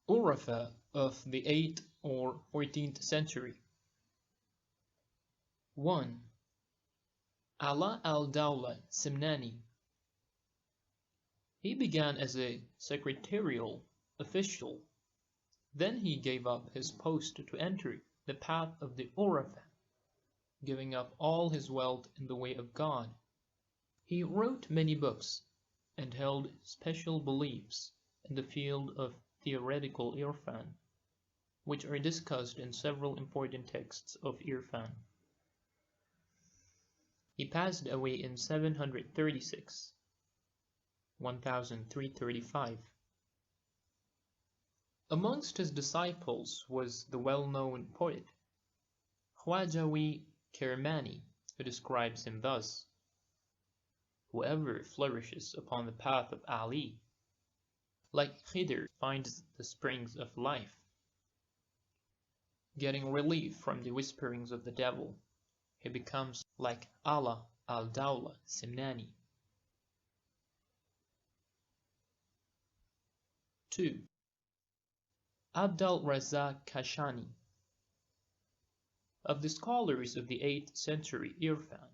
Urafa of the 8th or 14th century. 1. Ala al-Dawla Simnani. He began as a secretarial official, then he gave up his post to enter the path of the Urafa, giving up all his wealth in the way of God. He wrote many books and held special beliefs in the field of theoretical Irfan, which are discussed in several important texts of Irfan. He passed away in 736, 1335. Amongst his disciples was the well-known poet Khwajawi Kermani, who describes him thus: "Whoever flourishes upon the path of Ali, like Khidr, finds the springs of life, getting relief from the whisperings of the devil. He becomes like Ala al-Dawla Simnani." 2. Abd al-Razzaq Kashani. Of the scholars of the 8th century Irfan,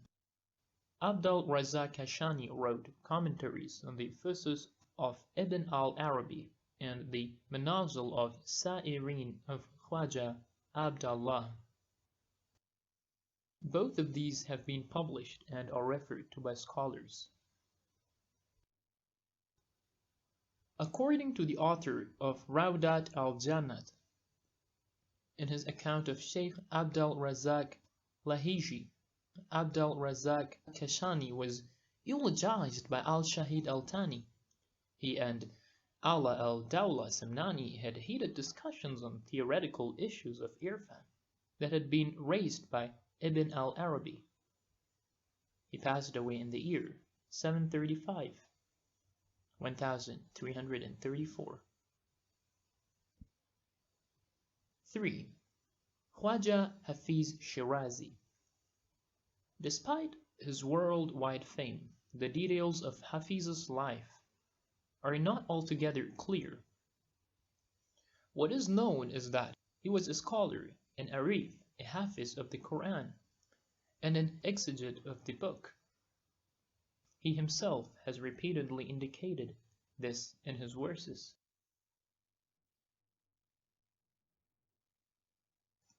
Abd al-Razzaq Kashani wrote commentaries on the Fusus of Ibn al-Arabi and the Manazil of Sa'irin of Khwaja Abdallah. Both of these have been published and are referred to by scholars. According to the author of Rawdat al-Jannat, in his account of Sheikh Abd al-Razzaq Lahiji, Abd al-Razzaq Kashani was eulogized by al-Shahid al-Thani. He and Ala al-Dawla Simnani had heated discussions on theoretical issues of Irfan that had been raised by Ibn al-Arabi. He passed away in the year 735, 1334. 3. Khwaja Hafiz Shirazi. Despite his worldwide fame, the details of Hafiz's life are not altogether clear. What is known is that he was a scholar, an arif, a hafiz of the Quran, and an exegete of the book. He himself has repeatedly indicated this in his verses.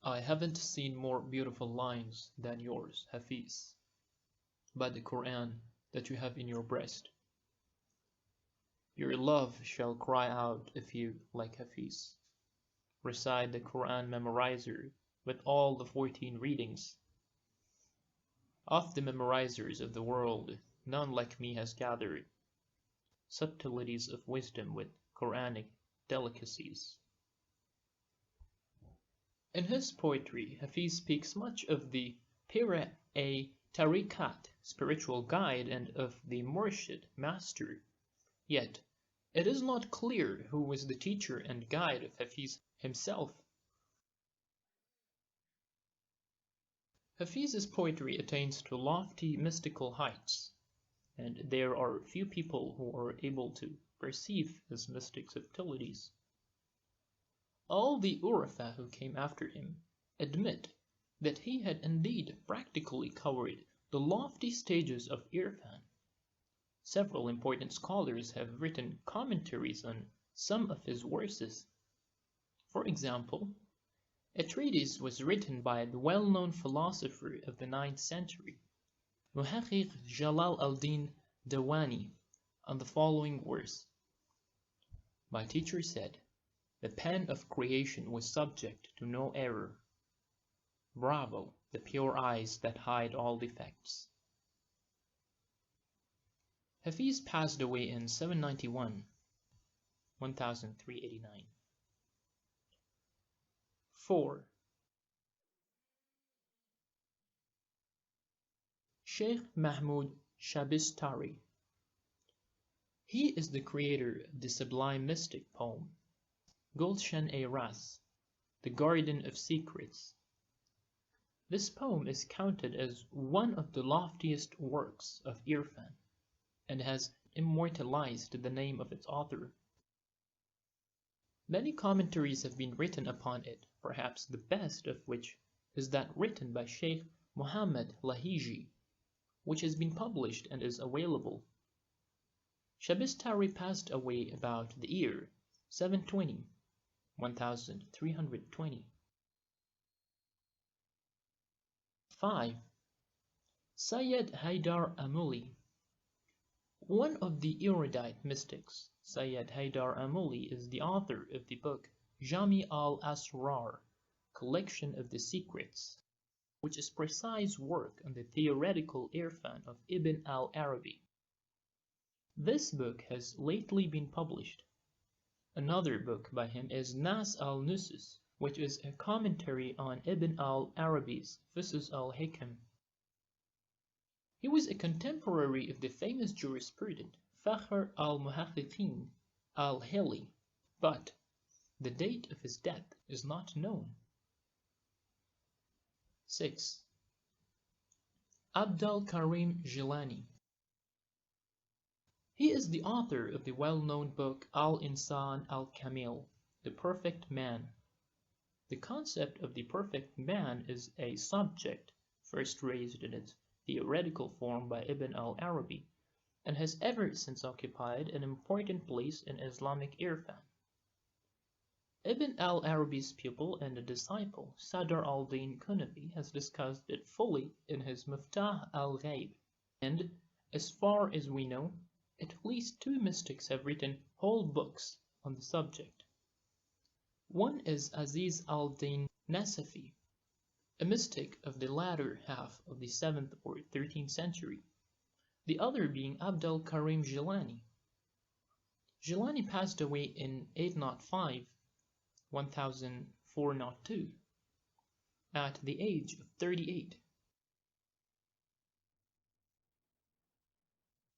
I haven't seen more beautiful lines than yours, Hafiz, by the Quran that you have in your breast. Your love shall cry out if you, like Hafiz, recite the Quran memorizer with all the 14 readings. Of the memorizers of the world, none like me has gathered subtleties of wisdom with Quranic delicacies. In his poetry, Hafiz speaks much of the Pir-e-Tariqat, spiritual guide, and of the Murshid, master. Yet, it is not clear who was the teacher and guide of Hafiz himself. Hafiz's poetry attains to lofty mystical heights, and there are few people who are able to perceive his mystic subtleties. All the Urafa who came after him admit that he had indeed practically covered the lofty stages of Irfan. Several important scholars have written commentaries on some of his verses. For example, a treatise was written by the well-known philosopher of the 9th century, Muhaqiq Jalal al-Din Dawani, on the following verse. My teacher said, "The pen of creation was subject to no error. Bravo, the pure eyes that hide all defects." Hafiz passed away in 791, 1389. 4. Sheikh Mahmud Shabistari. He is the creator of the sublime mystic poem, Gulshan-e-Ras, the Garden of Secrets. This poem is counted as one of the loftiest works of Irfan, and has immortalized the name of its author. Many commentaries have been written upon it, perhaps the best of which is that written by Sheikh Muhammad Lahiji, which has been published and is available. Shabistari passed away about the year 720, 1320. 5. Sayyid Haydar Amuli. One of the erudite mystics, Sayyid Haydar Amuli is the author of the book Jami al-Asrar, Collection of the Secrets, which is precise work on the theoretical irfan of Ibn al-Arabi. This book has lately been published. Another book by him is Nas al-Nusus, which is a commentary on Ibn al-Arabi's Fusus al-Hikam. He was a contemporary of the famous jurisprudent Fakhr al-Muhaqqiqin al-Hili, but the date of his death is not known. 6. Abdul Karim Jilani. He is the author of the well-known book Al-Insan al-Kamil, The Perfect Man. The concept of the perfect man is a subject first raised in its theoretical form by Ibn al-Arabi, and has ever since occupied an important place in Islamic irfan. Ibn al-Arabi's pupil and disciple Sadr al-Din Kunabi has discussed it fully in his Miftah al-Ghaib, and, as far as we know, at least 2 mystics have written whole books on the subject. One is Aziz al-Din Nasafi, a mystic of the latter half of the 7th or 13th century, the other being Abdul Karim Jilani. Jilani passed away in 805, 1402, at the age of 38.